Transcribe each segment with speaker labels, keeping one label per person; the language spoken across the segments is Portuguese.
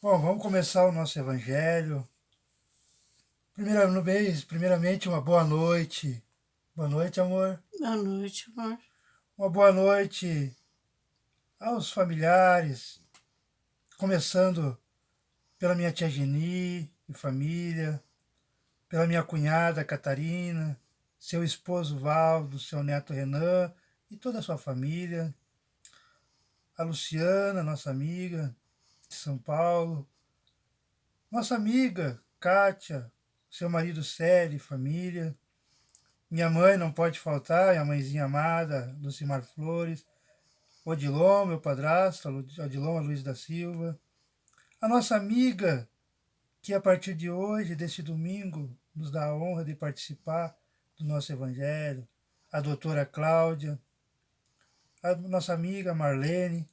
Speaker 1: Bom, vamos começar o nosso evangelho. Primeiramente, uma boa noite. Boa noite, amor.
Speaker 2: Boa noite, amor.
Speaker 1: Uma boa noite aos familiares, começando pela minha tia Geni e família, pela minha cunhada Catarina, seu esposo Valdo, seu neto Renan e toda a sua família. A Luciana, nossa amiga de São Paulo. Nossa amiga Kátia, seu marido Célio e família. Minha mãe não pode faltar, minha mãezinha amada, Lucimar Flores, Odilon, meu padrasto, Odilon Luiz da Silva, a nossa amiga, que a partir de hoje, deste domingo, nos dá a honra de participar do nosso evangelho, a doutora Cláudia, a nossa amiga Marlene,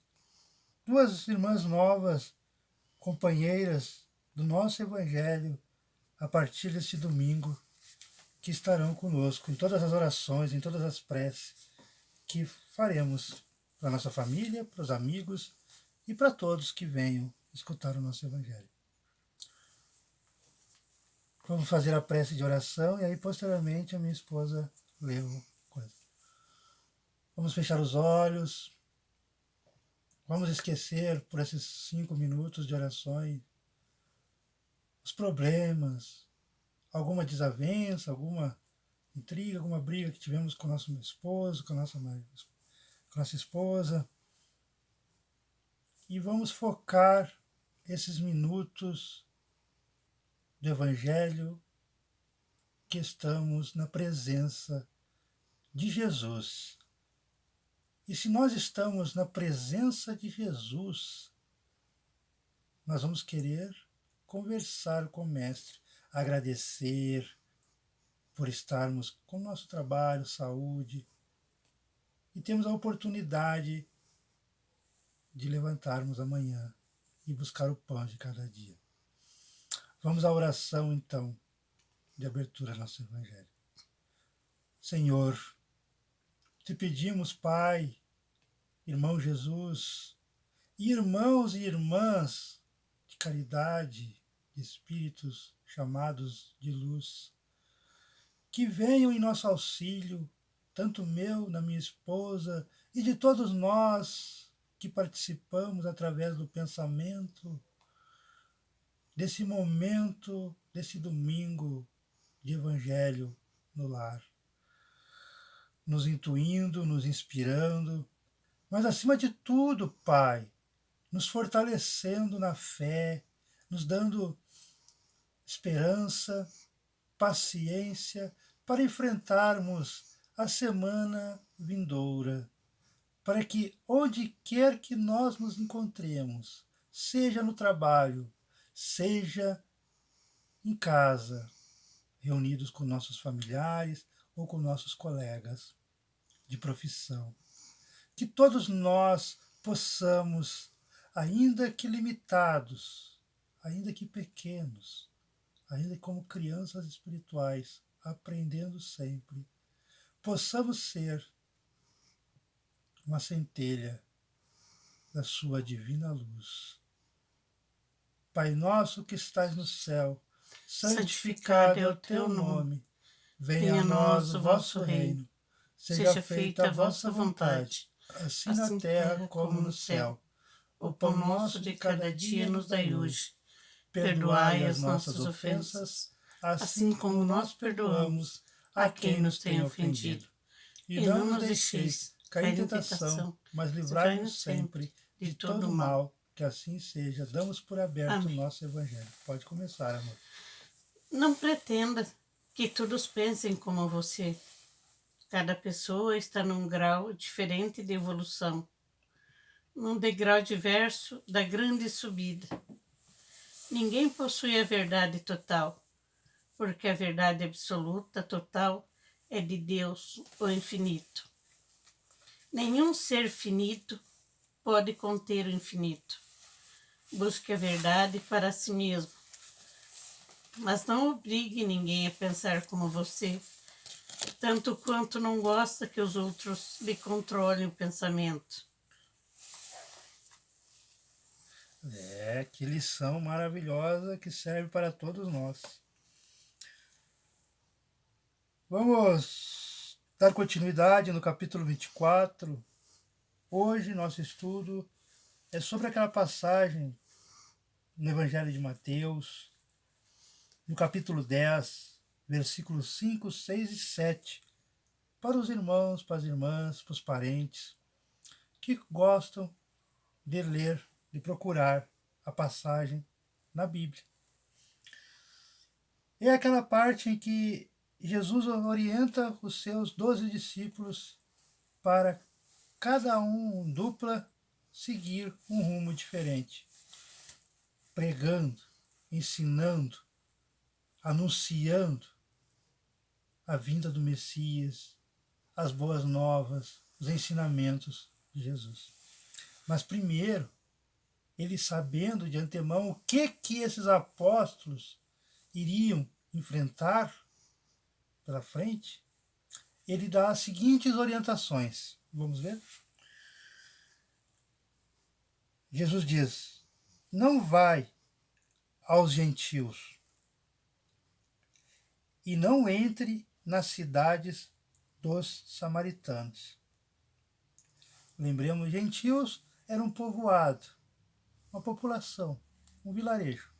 Speaker 1: duas irmãs novas, companheiras do nosso evangelho, a partir deste domingo, que estarão conosco em todas as orações, em todas as preces que faremos para a nossa família, para os amigos e para todos que venham escutar o nosso Evangelho. Vamos fazer a prece de oração e aí posteriormente a minha esposa lê o coisa. Vamos fechar os olhos, vamos esquecer por esses 5 minutos de orações os problemas, alguma desavença, alguma intriga, alguma briga que tivemos com o nosso esposo, com a nossa esposa. E vamos focar esses minutos do Evangelho que estamos na presença de Jesus. E se nós estamos na presença de Jesus, nós vamos querer conversar com o Mestre, agradecer por estarmos com o nosso trabalho, saúde, e temos a oportunidade de levantarmos amanhã e buscar o pão de cada dia. Vamos à oração, então, de abertura ao nosso Evangelho. Senhor, te pedimos, Pai, irmão Jesus, irmãos e irmãs de caridade, de espíritos chamados de luz, que venham em nosso auxílio, tanto meu, da minha esposa e de todos nós que participamos através do pensamento desse momento, desse domingo de Evangelho no lar, nos intuindo, nos inspirando, mas acima de tudo, Pai, nos fortalecendo na fé, nos dando esperança, paciência para enfrentarmos a semana vindoura, para que onde quer que nós nos encontremos, seja no trabalho, seja em casa, reunidos com nossos familiares ou com nossos colegas de profissão, que todos nós possamos, ainda que limitados, ainda que pequenos, ainda como crianças espirituais, aprendendo sempre, possamos ser uma centelha da sua divina luz. Pai nosso que estás no céu, santificado é o teu nome. Venha a nós o vosso reino. Seja feita a vossa vontade, assim na terra como no céu. O pão nosso de cada dia nos dai hoje. Perdoai as nossas ofensas, assim como nós perdoamos a quem nos tem ofendido. E não nos deixeis cair em tentação, mas livrai-nos sempre de todo o mal. Que assim seja. Damos por aberto o nosso Evangelho. Pode começar, amor.
Speaker 2: Não pretenda que todos pensem como você. Cada pessoa está num grau diferente de evolução, num degrau diverso da grande subida. Ninguém possui a verdade total, porque a verdade absoluta, total, é de Deus, o infinito. Nenhum ser finito pode conter o infinito. Busque a verdade para si mesmo, mas não obrigue ninguém a pensar como você, tanto quanto não gosta que os outros lhe controlem o pensamento.
Speaker 1: Que lição maravilhosa que serve para todos nós. Vamos dar continuidade no capítulo 24. Hoje nosso estudo é sobre aquela passagem no Evangelho de Mateus, no capítulo 10, versículos 5, 6 e 7, para os irmãos, para as irmãs, para os parentes que gostam de ler, de procurar a passagem na Bíblia. É aquela parte em que Jesus orienta os seus 12 discípulos para cada um, dupla, seguir um rumo diferente, pregando, ensinando, anunciando a vinda do Messias, as boas novas, os ensinamentos de Jesus. Mas primeiro, ele sabendo de antemão o que esses apóstolos iriam enfrentar pela frente, ele dá as seguintes orientações. Vamos ver? Jesus diz: não vai aos gentios e não entre nas cidades dos samaritanos. Lembremos, gentios era um povoado, uma população, um vilarejo.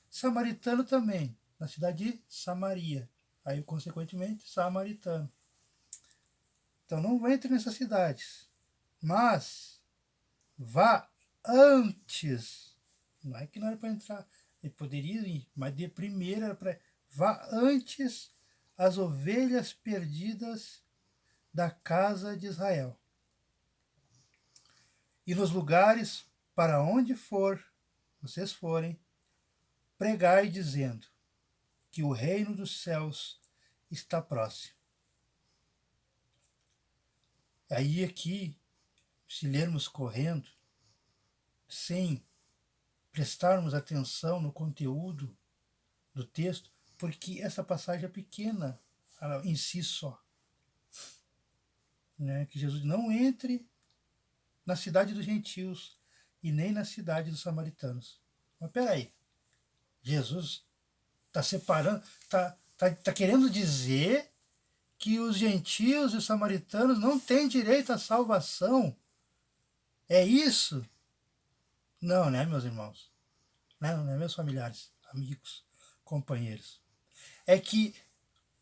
Speaker 1: Samaritano também, na cidade de Samaria. Aí, consequentemente, samaritano. Então, não entre nessas cidades, mas vá antes. Não é que não era para entrar, ele poderia ir, mas de primeira era para... Vá antes as ovelhas perdidas da casa de Israel. E nos lugares para onde vocês forem, pregai dizendo que o reino dos céus está próximo. Aí aqui, se lermos correndo, sem prestarmos atenção no conteúdo do texto, porque essa passagem é pequena em si só. Que Jesus não entre na cidade dos gentios e nem na cidade dos samaritanos. Mas peraí, Jesus está separando, está querendo dizer que os gentios e os samaritanos não têm direito à salvação. É isso? Não, né, meus irmãos? Não, né, meus familiares, amigos, companheiros. É que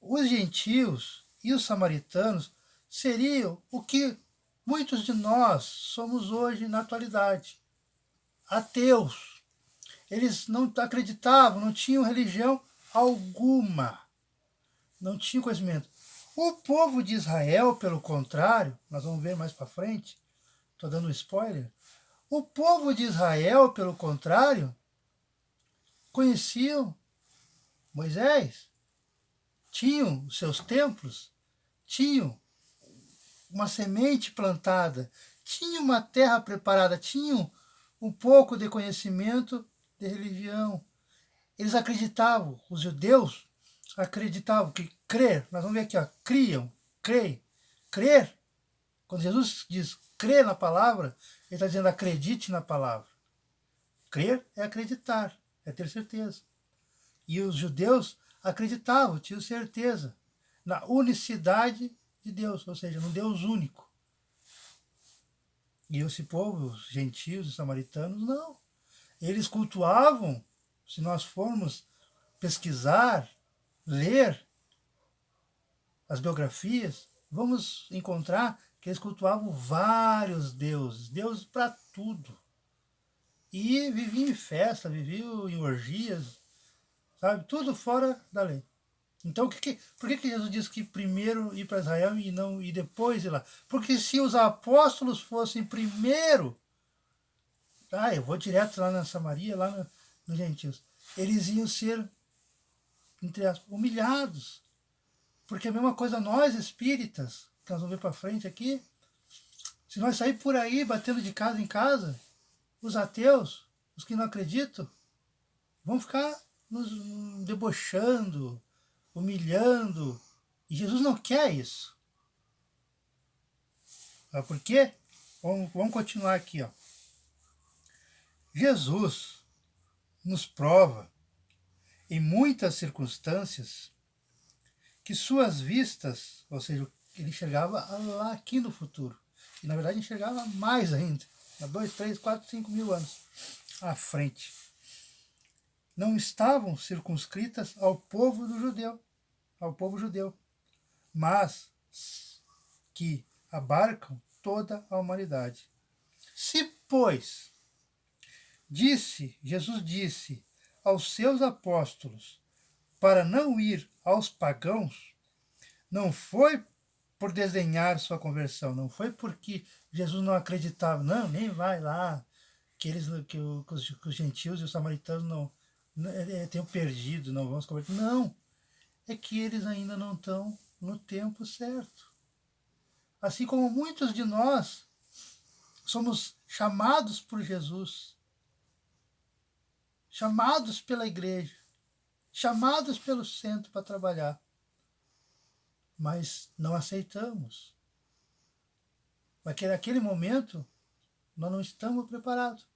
Speaker 1: os gentios e os samaritanos seriam o que muitos de nós somos hoje na atualidade. Ateus. Eles não acreditavam, não tinham religião alguma. Não tinham conhecimento. O povo de Israel, pelo contrário, nós vamos ver mais para frente, estou dando um spoiler, o povo de Israel, pelo contrário, conheciam Moisés, tinham os seus templos, tinham uma semente plantada, tinham uma terra preparada, tinham um pouco de conhecimento de religião. Eles acreditavam, os judeus acreditavam que crer, nós vamos ver aqui, criam, creem, crer. Quando Jesus diz crer na palavra, ele está dizendo acredite na palavra. Crer é acreditar, é ter certeza. E os judeus acreditavam, tinham certeza na unicidade de Deus, ou seja, no Deus único. E esse povo, os gentios, os samaritanos, não. Eles cultuavam, se nós formos pesquisar, ler as biografias, vamos encontrar que eles cultuavam vários deuses, deuses para tudo. E viviam em festa, viviam em orgias, sabe? Tudo fora da lei. Então, por que Jesus disse que primeiro ir para Israel e depois ir lá? Porque se os apóstolos fossem primeiro, eu vou direto lá na Samaria, lá nos gentios, eles iam ser, entre aspas, humilhados. Porque é a mesma coisa nós, espíritas, que nós vamos ver para frente aqui, se nós sair por aí batendo de casa em casa, os ateus, os que não acreditam, vão ficar nos debochando, humilhando. E Jesus não quer isso. Sabe por quê? Vamos continuar aqui. Jesus nos prova, em muitas circunstâncias, que suas vistas, ou seja, ele enxergava lá aqui no futuro, e na verdade enxergava mais ainda, há 2, 3, 4, 5 mil anos à frente, não estavam circunscritas ao povo judeu, mas que abarcam toda a humanidade. Se, pois, Jesus disse aos seus apóstolos para não ir aos pagãos, não foi por desdenhar sua conversão, não foi porque Jesus não acreditava, não, nem vai lá, que os gentios e os samaritanos não tenham perdido, não vão se converter. Não, é que eles ainda não estão no tempo certo. Assim como muitos de nós somos chamados por Jesus, chamados pela igreja, chamados pelo centro para trabalhar, mas não aceitamos. Porque naquele momento nós não estamos preparados.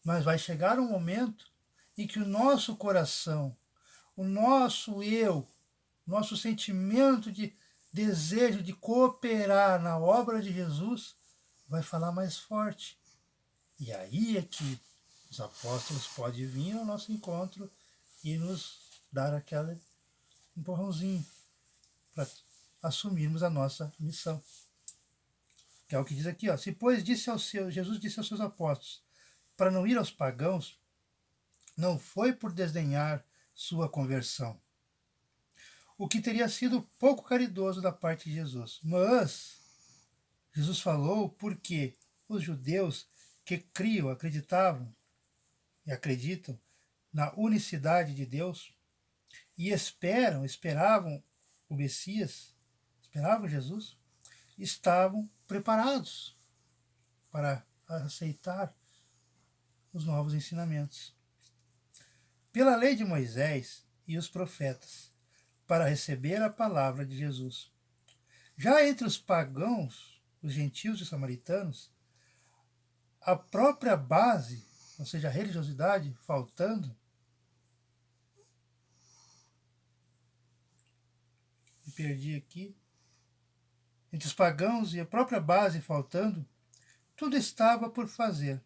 Speaker 1: Mas vai chegar um momento em que o nosso coração, o nosso eu, nosso sentimento de desejo de cooperar na obra de Jesus vai falar mais forte. E aí é que os apóstolos podem vir ao nosso encontro e nos dar aquele empurrãozinho para assumirmos a nossa missão. Que é o que diz aqui, ó. Se, pois, Jesus disse aos seus apóstolos para não ir aos pagãos, não foi por desdenhar sua conversão, o que teria sido pouco caridoso da parte de Jesus. Mas Jesus falou porque os judeus que criam, acreditavam e acreditam na unicidade de Deus e esperavam o Messias, esperavam Jesus, estavam preparados para aceitar os novos ensinamentos. Pela lei de Moisés e os profetas, para receber a palavra de Jesus. Já entre os pagãos, os gentios e os samaritanos, a própria base, ou seja, a religiosidade faltando, me perdi aqui, entre os pagãos e a própria base faltando, tudo estava por fazer.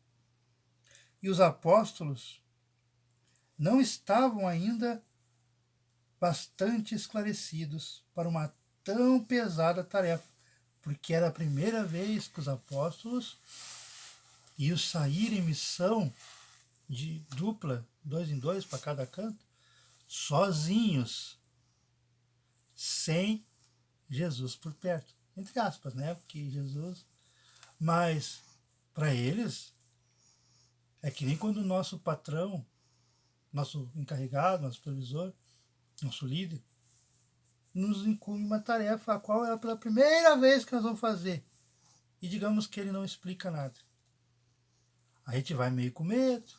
Speaker 1: E os apóstolos não estavam ainda bastante esclarecidos para uma tão pesada tarefa, porque era a primeira vez que os apóstolos iam sair em missão de dupla, 2 em 2 para cada canto, sozinhos, sem Jesus por perto. Entre aspas, né? Porque Jesus... Mas, para eles, é que nem quando o nosso patrão, nosso encarregado, nosso supervisor, nosso líder, nos incumbe uma tarefa a qual é pela primeira vez que nós vamos fazer. E digamos que ele não explica nada. A gente vai meio com medo,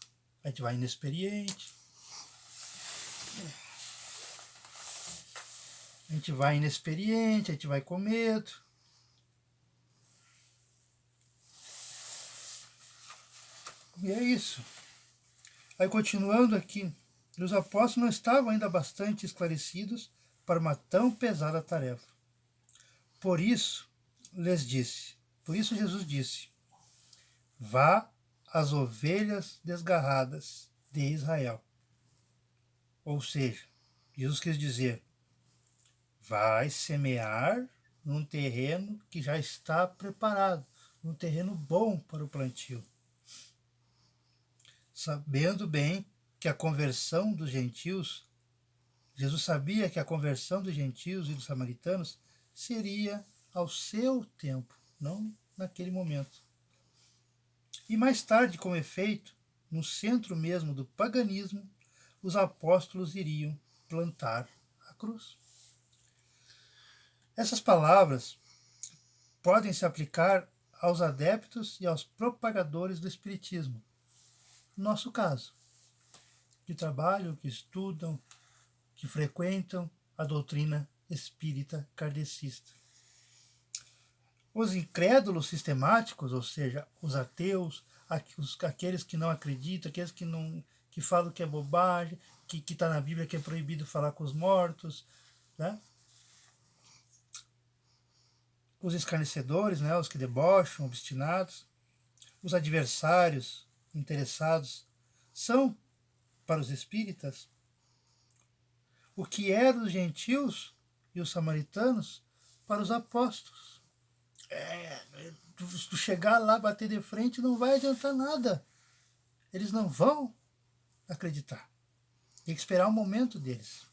Speaker 1: a gente vai inexperiente. A gente vai com medo. E é isso. Aí continuando aqui, os apóstolos não estavam ainda bastante esclarecidos para uma tão pesada tarefa. Por isso Jesus disse, vá às ovelhas desgarradas de Israel. Ou seja, Jesus quis dizer, vai semear num terreno que já está preparado, num terreno bom para o plantio. Sabendo bem que a conversão dos gentios, Jesus sabia que a conversão dos gentios e dos samaritanos seria ao seu tempo, não naquele momento. E mais tarde, com efeito, no centro mesmo do paganismo, os apóstolos iriam plantar a cruz. Essas palavras podem se aplicar aos adeptos e aos propagadores do espiritismo. No nosso caso, que trabalham, que estudam, que frequentam a doutrina espírita kardecista. Os incrédulos sistemáticos, ou seja, os ateus, aqueles que não acreditam, aqueles que falam que é bobagem, que está na Bíblia que é proibido falar com os mortos, né? Os escarnecedores, né? Os que debocham, obstinados, os adversários, interessados, são, para os espíritas, o que era dos gentios e os samaritanos para os apóstolos. Tu chegar lá, bater de frente, não vai adiantar nada. Eles não vão acreditar. Tem que esperar o momento deles.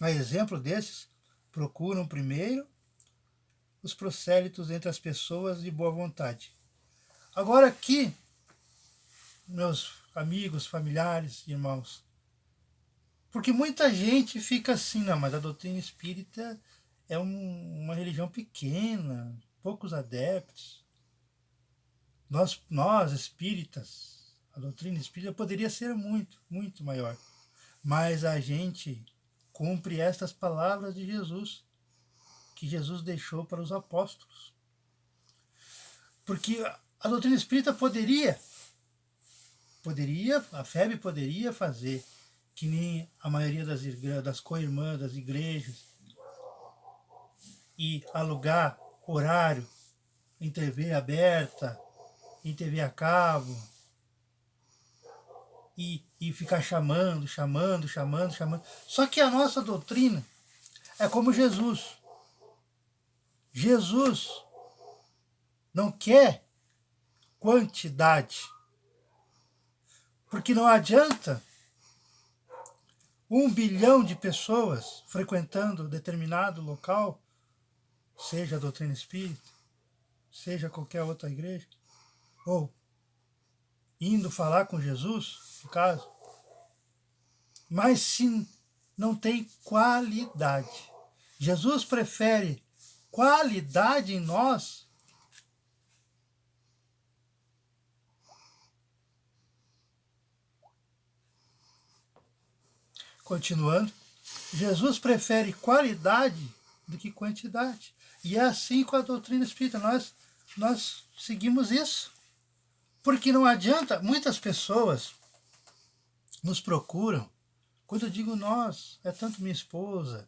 Speaker 1: A exemplo desses, procuram primeiro os prosélitos entre as pessoas de boa vontade. Agora aqui, meus amigos, familiares, irmãos, porque muita gente fica assim, não, mas a doutrina espírita é uma religião pequena, poucos adeptos. Nós espíritas, a doutrina espírita poderia ser muito, muito maior. Mas a gente cumpre estas palavras de Jesus, que Jesus deixou para os apóstolos. Porque a doutrina espírita poderia, a FEB poderia fazer que nem a maioria das co-irmãs das igrejas, e alugar horário em TV aberta, em TV a cabo, e ficar chamando. Só que a nossa doutrina é como Jesus. Jesus não quer quantidade, porque não adianta 1 bilhão de pessoas frequentando determinado local, seja a doutrina espírita, seja qualquer outra igreja, ou indo falar com Jesus, no caso, mas se não tem qualidade. Jesus prefere qualidade em nós continuando, Jesus prefere qualidade do que quantidade. E é assim com a doutrina espírita. Nós seguimos isso. Porque não adianta, muitas pessoas nos procuram. Quando eu digo nós, é tanto minha esposa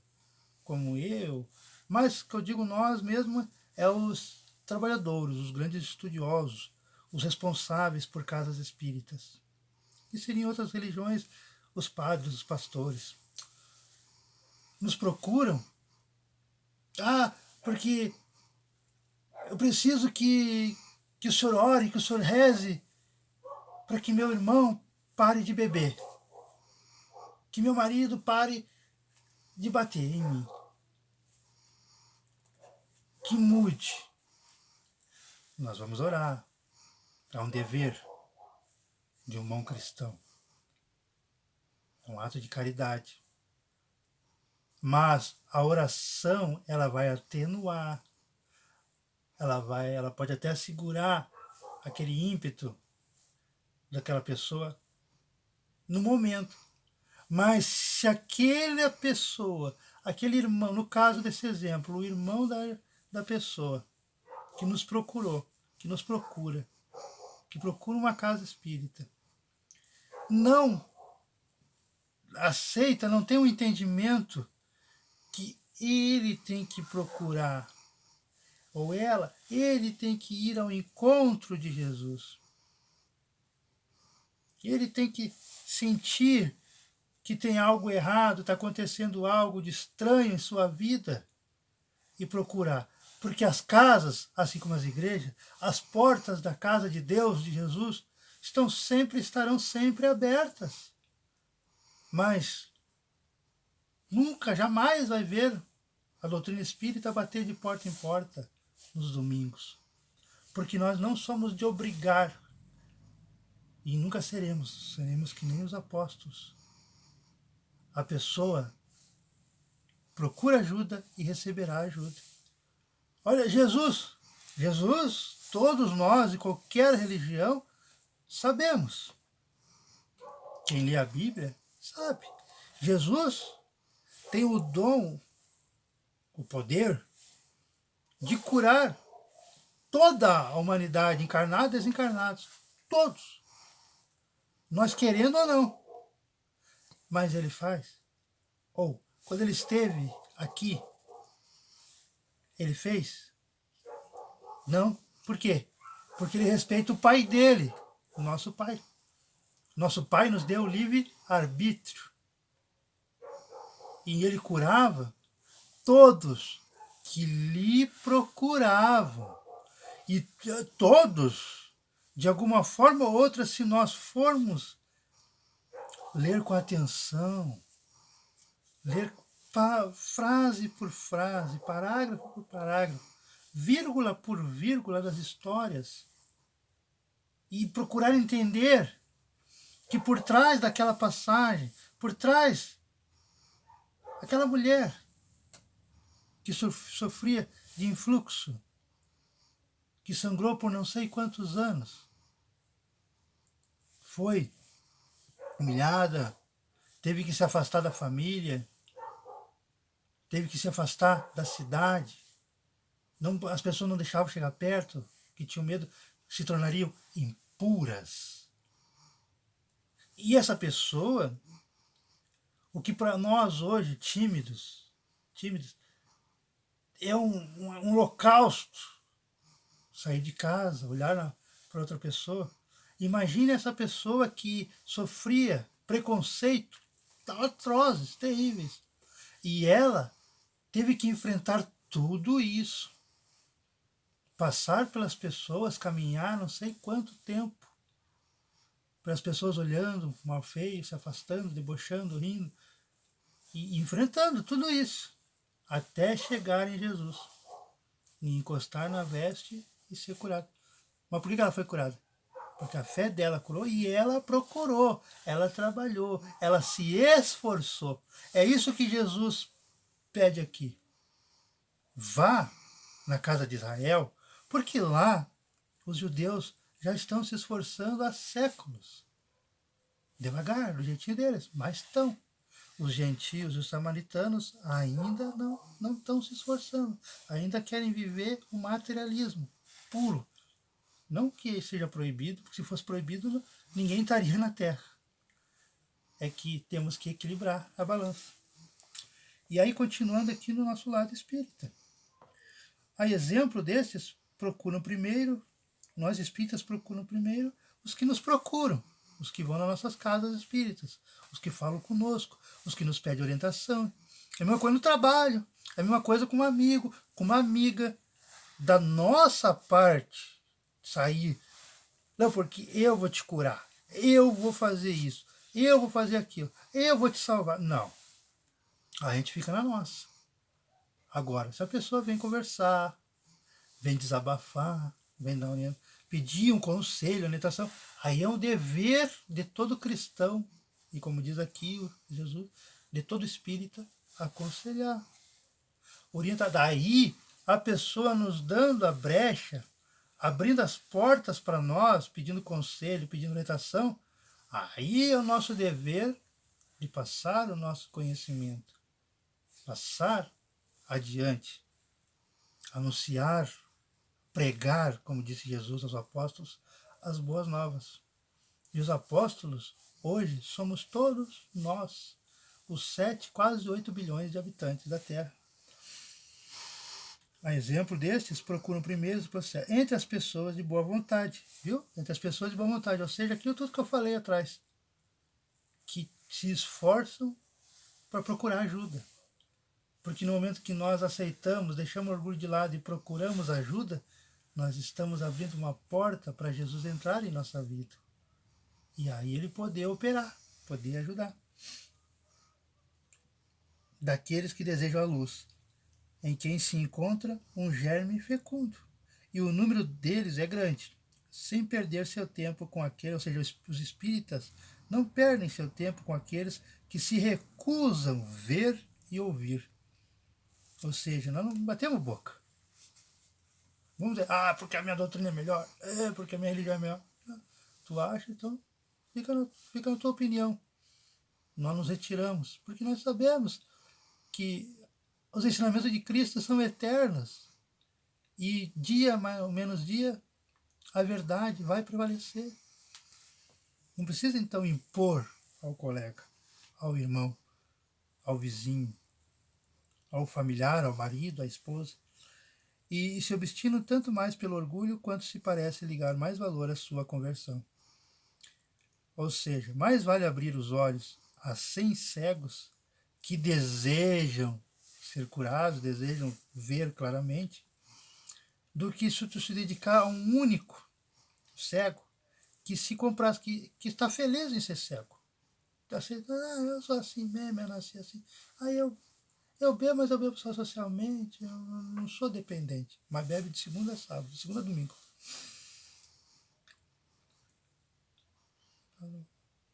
Speaker 1: como eu, mas que eu digo nós mesmo é os trabalhadores, os grandes estudiosos, os responsáveis por casas espíritas. E seriam outras religiões, os padres, os pastores. Nos procuram, porque eu preciso que o senhor ore, que o senhor reze para que meu irmão pare de beber, que meu marido pare de bater em mim, que mude. Nós vamos orar. É um dever de um bom cristão. É um ato de caridade. Mas a oração, ela vai atenuar. Ela pode até segurar aquele ímpeto daquela pessoa no momento. Mas se aquela pessoa, aquele irmão, no caso desse exemplo, o irmão da pessoa que nos procurou, que nos procura, que procura uma casa espírita, não aceita, não tem um entendimento que ele tem que procurar, ou ele tem que ir ao encontro de Jesus. Ele tem que sentir que tem algo errado, está acontecendo algo de estranho em sua vida e procurar. Porque as casas, assim como as igrejas, as portas da casa de Deus, de Jesus, estarão sempre abertas. Mas nunca, jamais vai ver a doutrina espírita bater de porta em porta nos domingos. Porque nós não somos de obrigar. E nunca seremos que nem os apóstolos. A pessoa procura ajuda e receberá ajuda. Olha, Jesus, todos nós, de qualquer religião, sabemos. Quem lê a Bíblia sabe. Jesus tem o dom, o poder de curar toda a humanidade, encarnados e desencarnados, todos, nós querendo ou não, mas ele faz. Ou, quando ele esteve aqui, ele fez? Não. Por quê? Porque ele respeita o pai dele, o nosso pai. Nosso pai nos deu livre arbítrio. E ele curava todos que lhe procuravam. E todos, de alguma forma ou outra, se nós formos ler com atenção, ler frase por frase, parágrafo por parágrafo, vírgula por vírgula das histórias, e procurar entender que por trás daquela passagem, por trás aquela mulher que sofria de influxo, que sangrou por não sei quantos anos, foi humilhada, teve que se afastar da família, teve que se afastar da cidade. Não, as pessoas não deixavam chegar perto, que tinham medo, se tornariam impuras. E essa pessoa, o que para nós hoje, tímidos, é um holocausto. Sair de casa, olhar para outra pessoa. Imagine essa pessoa que sofria preconceito atrozes, terríveis. E ela teve que enfrentar tudo isso. Passar pelas pessoas, caminhar não sei quanto tempo. Pelas pessoas olhando mal feio, se afastando, debochando, rindo. E enfrentando tudo isso. Até chegar em Jesus. E encostar na veste e ser curada. Mas por que ela foi curada? Porque a fé dela curou e ela procurou, ela trabalhou, ela se esforçou. É isso que Jesus pede aqui. Vá na casa de Israel, porque lá os judeus já estão se esforçando há séculos. Devagar, do jeitinho deles, mas estão. Os gentios e os samaritanos ainda não estão se esforçando, ainda querem viver o materialismo puro. Não que seja proibido, porque se fosse proibido, ninguém estaria na Terra. É que temos que equilibrar a balança. E aí, continuando aqui no nosso lado espírita. A exemplo desses, procuram primeiro, nós espíritas procuram primeiro os que nos procuram, os que vão nas nossas casas espíritas, os que falam conosco, os que nos pedem orientação. É a mesma coisa no trabalho, é a mesma coisa com um amigo, com uma amiga. Da nossa parte, sair, não, porque eu vou te curar, eu vou fazer isso, eu vou fazer aquilo, eu vou te salvar. Não. A gente fica na nossa. Agora, se a pessoa vem conversar, vem desabafar, vem dar pedir um conselho, orientação, aí é um dever de todo cristão, e como diz aqui o Jesus, de todo espírita, aconselhar. Orientar. Daí a pessoa nos dando a brecha, abrindo as portas para nós, pedindo conselho, pedindo orientação, aí é o nosso dever de passar o nosso conhecimento, passar adiante, anunciar, pregar, como disse Jesus aos apóstolos, as boas novas. E os apóstolos, hoje, somos todos nós, os 7, quase 8 bilhões de habitantes da Terra. A exemplo destes, procuram primeiro os processos entre as pessoas de boa vontade, viu? Entre as pessoas de boa vontade, ou seja, aquilo tudo que eu falei atrás, que se esforçam para procurar ajuda. Porque no momento que nós aceitamos, deixamos o orgulho de lado e procuramos ajuda, nós estamos abrindo uma porta para Jesus entrar em nossa vida. E aí ele poder operar, poder ajudar. Daqueles que desejam a luz, em quem se encontra um germe fecundo. E o número deles é grande, sem perder seu tempo com aqueles, ou seja, os espíritas não perdem seu tempo com aqueles que se recusam ver e ouvir. Ou seja, nós não batemos boca. Vamos dizer, porque a minha doutrina é melhor, porque a minha religião é melhor. Tu acha? Então fica na tua opinião. Nós nos retiramos, porque nós sabemos que os ensinamentos de Cristo são eternos. E dia mais ou menos dia, a verdade vai prevalecer. Não precisa então impor ao colega, ao irmão, ao vizinho, ao familiar, ao marido, à esposa, e se obstinam tanto mais pelo orgulho quanto se parece ligar mais valor à sua conversão. Ou seja, mais vale abrir os olhos a 100 cegos que desejam ser curados, desejam ver claramente, do que se dedicar a um único cego que se comprasse, que está feliz em ser cego. Assim, eu sou assim mesmo, eu nasci assim. Aí eu bebo, mas eu bebo só socialmente, eu não sou dependente. Mas bebe de segunda a sábado, de segunda a domingo.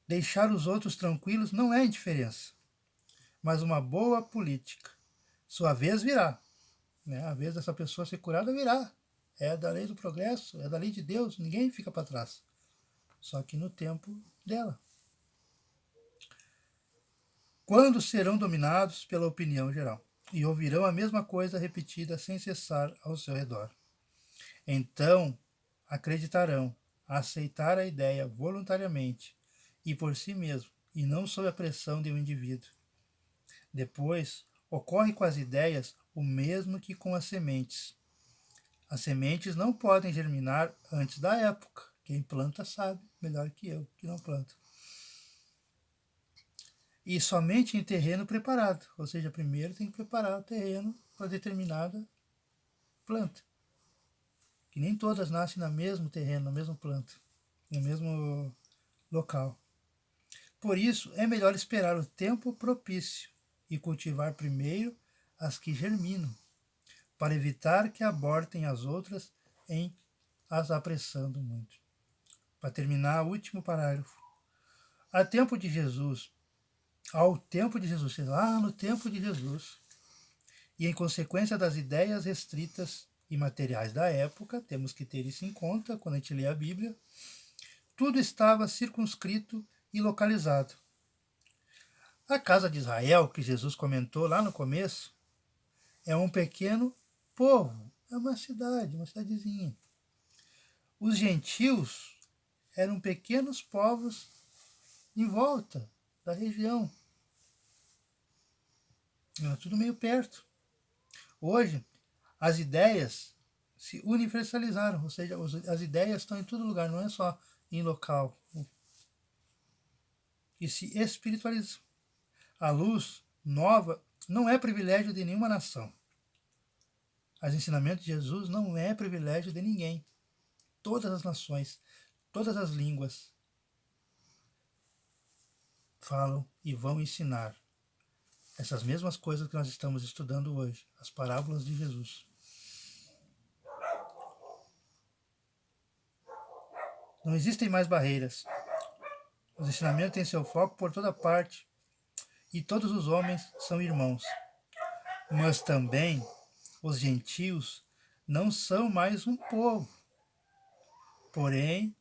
Speaker 1: Deixar os outros tranquilos não é indiferença, mas uma boa política. Sua vez virá. Né? A vez dessa pessoa ser curada virá. É da lei do progresso, é da lei de Deus, ninguém fica para trás. Só que no tempo dela. Quando serão dominados pela opinião geral e ouvirão a mesma coisa repetida sem cessar ao seu redor. Então acreditarão, aceitar a ideia voluntariamente e por si mesmo, e não sob a pressão de um indivíduo. Depois, ocorre com as ideias o mesmo que com as sementes. As sementes não podem germinar antes da época. Quem planta sabe melhor que eu, que não planta. E somente em terreno preparado. Ou seja, primeiro tem que preparar o terreno para determinada planta. Que nem todas nascem no mesmo terreno, na mesma planta, no mesmo local. Por isso, é melhor esperar o tempo propício e cultivar primeiro as que germinam, para evitar que abortem as outras em as apressando muito. Para terminar, o último parágrafo. Ao tempo de Jesus, lá no tempo de Jesus, e em consequência das ideias restritas e materiais da época, temos que ter isso em conta quando a gente lê a Bíblia, tudo estava circunscrito e localizado. A casa de Israel, que Jesus comentou lá no começo, é um pequeno povo, é uma cidade, uma cidadezinha. Os gentios eram pequenos povos em volta da região. Era tudo meio perto. Hoje, as ideias se universalizaram, ou seja, as ideias estão em todo lugar, não é só em local. E se espiritualizam. A luz nova não é privilégio de nenhuma nação. Os ensinamentos de Jesus não é privilégio de ninguém. Todas as nações, todas as línguas falam e vão ensinar essas mesmas coisas que nós estamos estudando hoje, as parábolas de Jesus. Não existem mais barreiras. Os ensinamentos têm seu foco por toda parte e todos os homens são irmãos. Mas também os gentios não são mais um povo. Porém,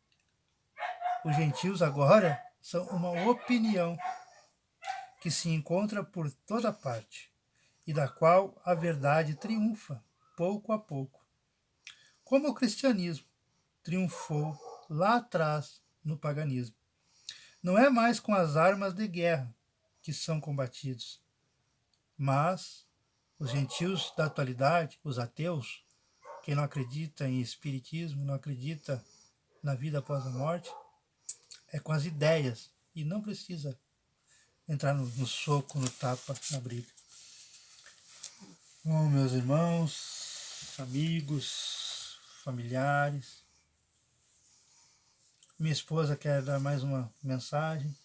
Speaker 1: os gentios agora são uma opinião que se encontra por toda parte e da qual a verdade triunfa pouco a pouco. Como o cristianismo triunfou lá atrás no paganismo. Não é mais com as armas de guerra que são combatidos, mas os gentios da atualidade, os ateus, quem não acredita em espiritismo, não acredita na vida após a morte, é com as ideias e não precisa entrar no soco, no tapa, na briga. Bom, meus irmãos, amigos, familiares, minha esposa quer dar mais uma mensagem.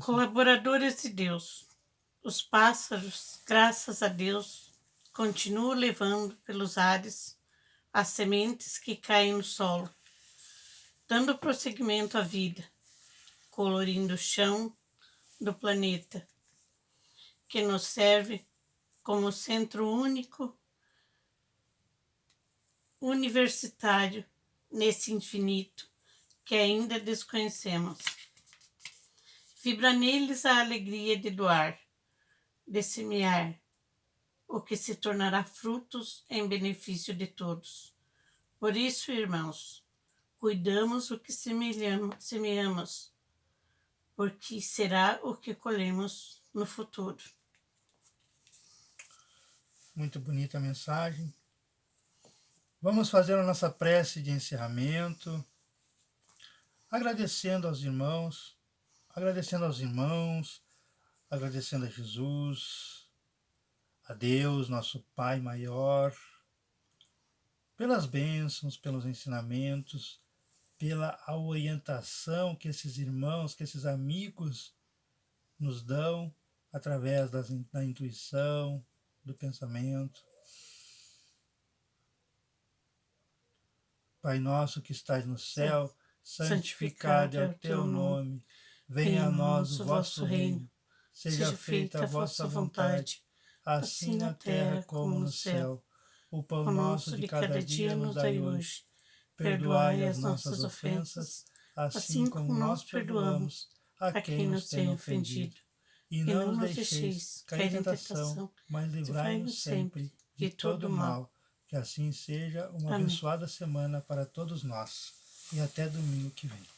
Speaker 2: Colaboradores de Deus. Os pássaros, graças a Deus, continuam levando pelos ares as sementes que caem no solo, dando prosseguimento à vida, colorindo o chão do planeta, que nos serve como centro único, universitário, nesse infinito que ainda desconhecemos. Vibra neles a alegria de doar, de semear, o que se tornará frutos em benefício de todos. Por isso, irmãos, cuidamos o que semeamos, porque será o que colhemos no futuro.
Speaker 1: Muito bonita a mensagem. Vamos fazer a nossa prece de encerramento, agradecendo aos irmãos, agradecendo a Jesus, a Deus, nosso Pai maior, pelas bênçãos, pelos ensinamentos, pela orientação que esses irmãos, que esses amigos nos dão através da intuição, do pensamento. Pai nosso que estás no céu, santificado é o teu nome. Venha a nós o vosso reino. Seja feita a vossa vontade, assim na terra como no céu. O pão nosso de cada dia nos dai hoje. Perdoai as nossas ofensas, assim como nós perdoamos a quem nos tem ofendido. E não nos deixeis cair em tentação, mas livrai-nos sempre de todo mal. Que assim seja. Uma abençoada semana para todos nós. E até domingo que vem.